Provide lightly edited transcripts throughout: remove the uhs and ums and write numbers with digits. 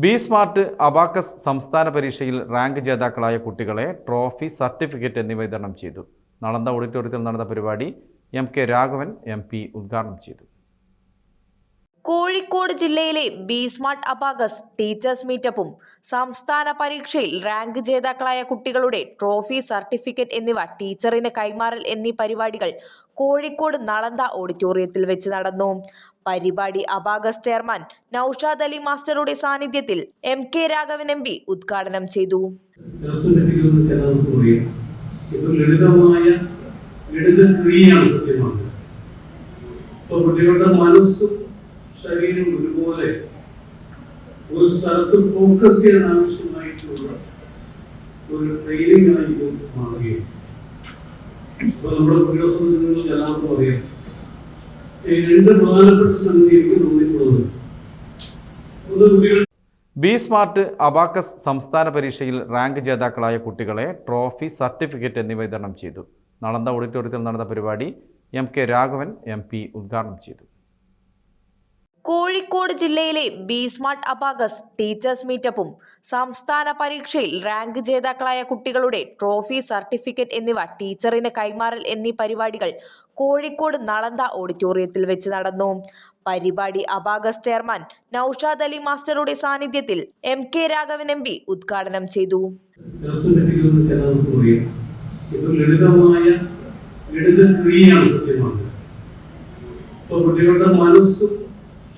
B smart abacus സംസ്ഥാന പരീക്ഷയിൽ rank ജേതാക്കളായ കുട്ടികളെ ട്രോഫി, സർട്ടിഫിക്കറ്റ് എന്നിവ വിതരണം ചെയ്തു. നളന്ദ ഓഡിറ്റോറിയത്തിൽ നടന്ന പരിപാടി എം.കെ. രാഘവൻ MP ഉദ്ഘാടനം ചെയ്തു. കോഴിക്കോട് ജില്ലയിലെ ബി സ്മാർട്ട് അബാക്കസ് ടീച്ചേഴ്സ് മീറ്റപ്പും സംസ്ഥാന പരീക്ഷയിൽ റാങ്ക് ജേതാക്കളായ കുട്ടികളുടെ ട്രോഫി, സർട്ടിഫിക്കറ്റ് എന്നിവ ടീച്ചറിന് കൈമാറൽ എന്നീ പരിപാടികൾ കോഴിക്കോട് നളന്ദ ഓഡിറ്റോറിയത്തിൽ വെച്ച് നടന്നു. പരിപാടി അബാക്കസ് ചെയർമാൻ നൌഷാദ് അലി മാസ്റ്ററുടെ സാന്നിധ്യത്തിൽ എം.കെ. രാഘവൻ MP ഉദ്ഘാടനം ചെയ്തു. ശരീരം ഒരുപോലെ ഒരു സ്ഥലത്ത് ഫോക്കസ് ചെയ്യാൻ ആവശ്യമായിട്ടുള്ള ഒരു ട്രെയിനിങ് ആയി ഇത് മാറുകയും അപ്പൊ നമ്മുടെ കുട്ടികളെ നിങ്ങൾക്ക് എല്ലാവർക്കും അറിയാം. ഈ രണ്ട് പ്രധാനപ്പെട്ട സംഗതി എനിക്ക് തോന്നിയിട്ടുള്ളത് ബി സ്മാർട്ട് അബാക്കസ് സംസ്ഥാന പരീക്ഷയിൽ റാങ്ക് ജേതാക്കളായ കുട്ടികളെ ട്രോഫി, സർട്ടിഫിക്കറ്റ് എന്നിവ വിതരണം ചെയ്തു. നളന്ദ ഓഡിറ്റോറിയത്തിൽ നടന്ന പരിപാടി എം.കെ. രാഘവൻ MP ഉദ്ഘാടനം ചെയ്തു. കോഴിക്കോട് ജില്ലയിലെ ബി സ്മാർട്ട് അബാക്കസ് ടീച്ചേഴ്സ് മീറ്റപ്പും സംസ്ഥാന പരീക്ഷയിൽ റാങ്ക് ജേതാക്കളായ കുട്ടികളുടെ ട്രോഫി, സർട്ടിഫിക്കറ്റ് എന്നിവ ടീച്ചറിന് കൈമാറൽ എന്നീ പരിപാടികൾ കോഴിക്കോട് നളന്ദ ഓഡിറ്റോറിയത്തിൽ വെച്ച് നടന്നു. പരിപാടി അബാക്കസ് ചെയർമാൻ നൌഷാദ് അലി മാസ്റ്ററുടെ സാന്നിധ്യത്തിൽ എം.കെ. രാഘവൻ MP ഉദ്ഘാടനം ചെയ്തു.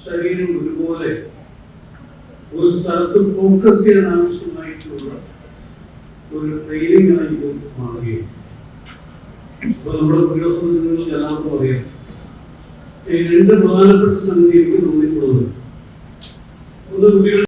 ശരീരം ഒരുപോലെ ഒരു സ്ഥലത്ത് ഫോക്കസ് ചെയ്യാൻ ആവശ്യമായിട്ടുള്ള ഒരു ട്രെയിനിങ് ആയി ഇത് മാറുകയും അപ്പൊ നമ്മുടെ കുട്ടികളെ നിങ്ങൾക്ക് എല്ലാവർക്കും അറിയാം. ഈ രണ്ട് പ്രധാനപ്പെട്ട സംഗതി എനിക്ക് തോന്നിയിട്ടുള്ളത്